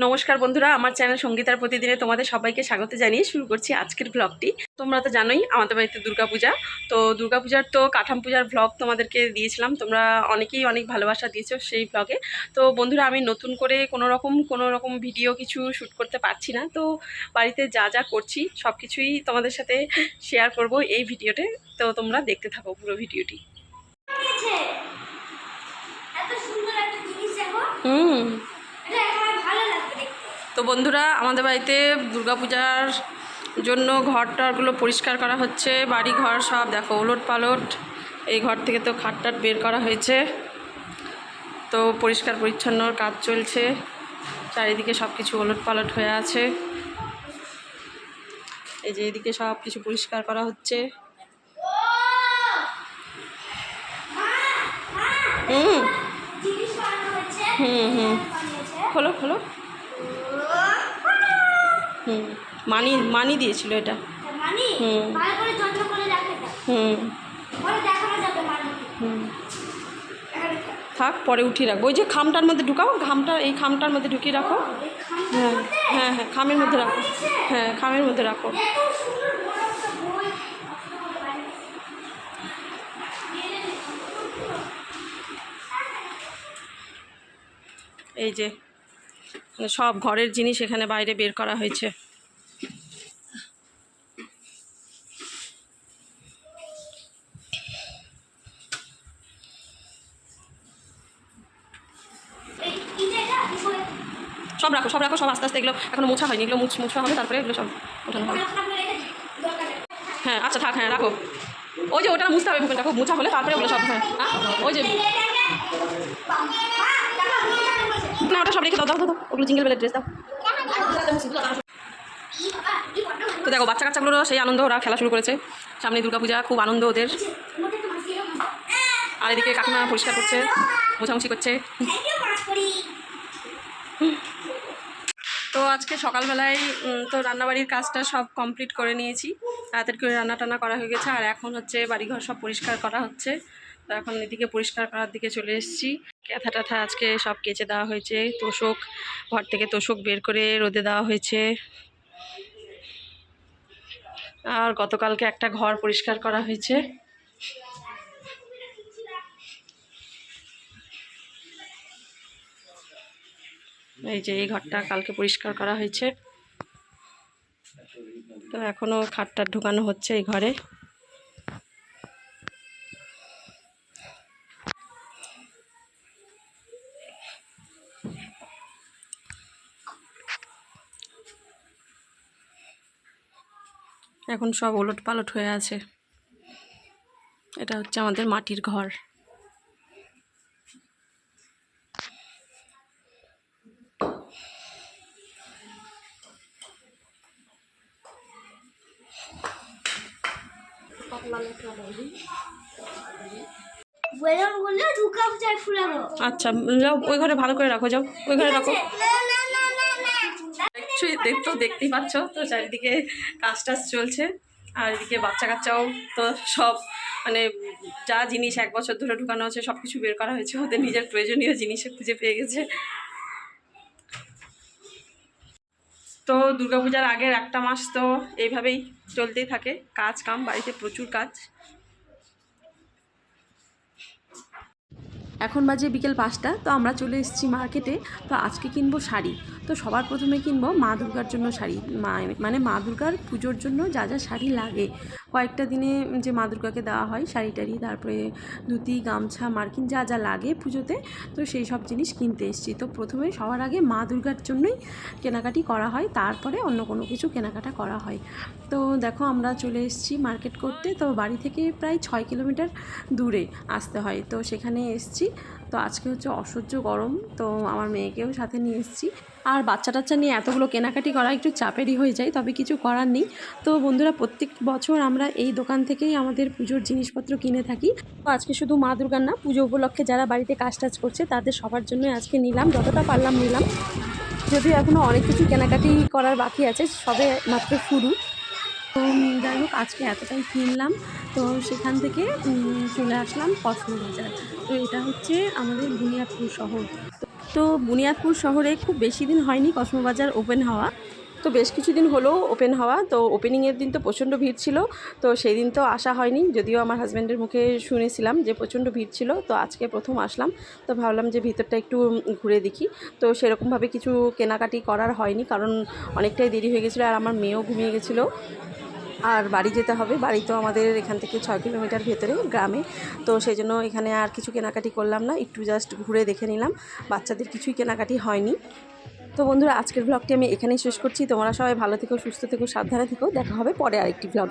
নমস্কার বন্ধুরা, আমার চ্যানেল সঙ্গীতার প্রতিদিনে তোমাদের সবাইকে স্বাগত জানিয়ে শুরু করছি আজকের ব্লগটি। তোমরা তো জানোই আমাদের বাড়িতে দুর্গাপূজা। তো দুর্গাপূজার তো কাঠাম পূজার ব্লগ তোমাদেরকে দিয়েছিলাম, তোমরা অনেকেই অনেক ভালোবাসা দিয়েছো সেই ব্লগে। তো বন্ধুরা, আমি নতুন করে কোনো রকম ভিডিও কিছু শ্যুট করতে পারছি না। তো বাড়িতে যা যা করছি সব কিছুই তোমাদের সাথে শেয়ার করব এই ভিডিওতে। তো তোমরা দেখতে থাকো পুরো ভিডিওটি। তো বন্ধুরা, আমাদের বাড়িতে দুর্গাপূজার জন্য ঘরটারগুলো পরিষ্কার করা হচ্ছে। বাড়ি ঘর সব দেখো ওলট পালট। এই ঘর থেকে তো খাটটাট বের করা হয়েছে, তো পরিষ্কার পরিচ্ছন্নর কাজ চলছে। চারিদিকে সব কিছু ওলট পালট হয়ে আছে। এই যে এদিকে সব কিছু পরিষ্কার করা হচ্ছে। হুম হুম হুম খোলো খোলো। হুম, মানি দিয়েছিল এটা। হুম হুম হুম থাক, পরে উঠিয়ে রাখবো। ওই যে খামটার মধ্যে ঢুকাও, এই খামটার মধ্যে ঢুকিয়ে রাখো। হ্যাঁ হ্যাঁ হ্যাঁ, খামের মধ্যে রাখো। হ্যাঁ, খামের মধ্যে রাখো। এই যে সব ঘরের জিনিস এখানে বাইরে বের করা হয়েছে। সব রাখো সব রাখো, সব আস্তে আস্তে। এগুলো এখনো মোছা হয়নি, এগুলো মোছা হবে, তারপরে এগুলো সব ওঠানো হবে। হ্যাঁ আচ্ছা থাক, হ্যাঁ রাখো। ওই যে ওটা মুছতে হবে, ভূপেনটা খুব মোছা হলে তারপরে ওগুলো সব। হ্যাঁ ওই যে না, ওটা সব রেখে দাও দাও দাও, ওগুলো জিঙ্গেল বেলের ড্রেস দাও। তো দেখো বাচ্চা কাচ্চাগুলোরও সেই আনন্দ, ওরা খেলা শুরু করেছে। সামনে দুর্গাপূজা, খুব আনন্দ ওদের। আর এদিকে কাকিমা পরিষ্কার করছে, মোছামুছি করছে। তো আজকে সকালবেলায় তো রান্নাবাড়ির কাজটা সব কমপ্লিট করে নিয়েছি। তাড়াতাড়ি করে রান্না টান্না করা হয়ে গেছে। আর এখন হচ্ছে বাড়িঘর সব পরিষ্কার করা হচ্ছে। তো এখন এদিকে পরিষ্কার করার দিকে চলে এসেছি। ক্যাথা ট্যাথা আজকে সব কেচে দেওয়া হয়েছে। তোষক, ঘর থেকে তোষক বের করে রোদে দেওয়া হয়েছে। আর গতকালকে একটা ঘর পরিষ্কার করা হয়েছে। এই যে এই ঘরটা কালকে পরিষ্কার করা হয়েছে। তো এখনো খাটটা ঢুকানো হচ্ছে এই ঘরে। এখন সব ওলট পালট হয়ে আছে। এটা হচ্ছে আমাদের মাটির ঘর। আচ্ছা যাও, ওই ঘরে ভালো করে রাখো, যাও ওই ঘরে রাখো। দেখতেই পাচ্ছ তো চারিদিকে কাজ টাজ চলছে। আর এদিকে বাচ্চা কাচ্চাও তো সব মানে যা জিনিস 1 বছর ধরে ঢুকানো আছে সব কিছু বের করা হয়েছে। ওদের নিজের প্রয়োজনীয় জিনিসে খুঁজে পেয়ে গেছে। তো দুর্গাপূজার আগের একটা মাস তো এইভাবেই চলতেই থাকে, কাজ কাম, বাড়িতে প্রচুর কাজ। এখন বাজে বিকেল 5টা। তো আমরা চলে এসেছি মার্কেটে। তো আজকে কিনবো শাড়ি। তো সবার প্রথমে কিনবো মা দুর্গার জন্য শাড়ি। মানে মা দুর্গার পুজোর জন্য যা যা শাড়ি লাগে, কয়েকটা দিনে যে মা দুর্গাকে দেওয়া হয় শাড়ি টাড়ি, তারপরে ধুতি গামছা মার্কিন যা যা লাগে পুজোতে, তো সেই সব জিনিস কিনতে এসেছি। তো প্রথমে সবার আগে মা দুর্গার জন্যই কেনাকাটি করা হয়, তারপরে অন্য কোনো কিছু কেনাকাটা করা হয়। তো দেখো আমরা চলে এসেছি মার্কেট করতে। তো বাড়ি থেকে প্রায় 6 কিলোমিটার দূরে আসতে হয়, তো সেখানে এসেছি। তো আজকে হচ্ছে অসহ্য গরম, তো আমার মেয়েকেও সাথে নিয়ে এসেছি। আর বাচ্চা টাচ্চা নিয়ে এতগুলো কেনাকাটি করা একটু চাপেরই হয়ে যায়, তবে কিছু করার নেই। তো বন্ধুরা, প্রত্যেক বছর আমরা এই দোকান থেকেই আমাদের পুজোর জিনিসপত্র কিনে থাকি। তো আজকে শুধু মা দুর্গার না, পুজো উপলক্ষে যারা বাড়িতে কাজ টাজ করছে তাদের সবার জন্যই আজকে নিলাম, যতটা পারলাম নিলাম। যদিও এখনও অনেক কিছু কেনাকাটি করার বাকি আছে, সবে মাত্র শুরু। তো যাই হোক, আজকে এতটাই কিনলাম। তো সেখান থেকে চলে আসলাম কসমো বাজার। তো এটা হচ্ছে আমাদের বুনিয়াদপুর শহর। তো তো বুনিয়াদপুর শহরে খুব বেশি দিন হয়নি কসমোবাজার ওপেন হওয়া, তো বেশ কিছুদিন হলো ওপেন হওয়া। তো ওপেনিংয়ের দিন তো প্রচণ্ড ভিড় ছিল, তো সেই দিন তো আসা হয়নি, যদিও আমার হাজব্যান্ডের মুখে শুনেছিলাম যে প্রচণ্ড ভিড় ছিল। তো আজকে প্রথম আসলাম, তো ভাবলাম যে ভিতরটা একটু ঘুরে দেখি। তো সেরকমভাবে কিছু কেনাকাটি করার হয়নি, কারণ অনেকটাই দেরি হয়ে গেছিলো আর আমার মেয়েও ঘুমিয়ে গেছিলো। আর বাড়ি যেতে হবে, বাড়ি তো আমাদের এখান থেকে 6 কিলোমিটার ভেতরে গ্রামে। তো সেই জন্য এখানে আর কিছু কেনাকাটি করলাম না, একটু জাস্ট ঘুরে দেখে নিলাম। বাচ্চাদের কিছুই কেনাকাটি হয়নি। তো বন্ধুরা, আজকের ব্লগটি আমি এখানেই শেষ করছি। তোমরা সবাই ভালো থেকো, সুস্থ থেকো, সাবধানে থেকো। দেখা হবে পরে আরেকটি ব্লগে।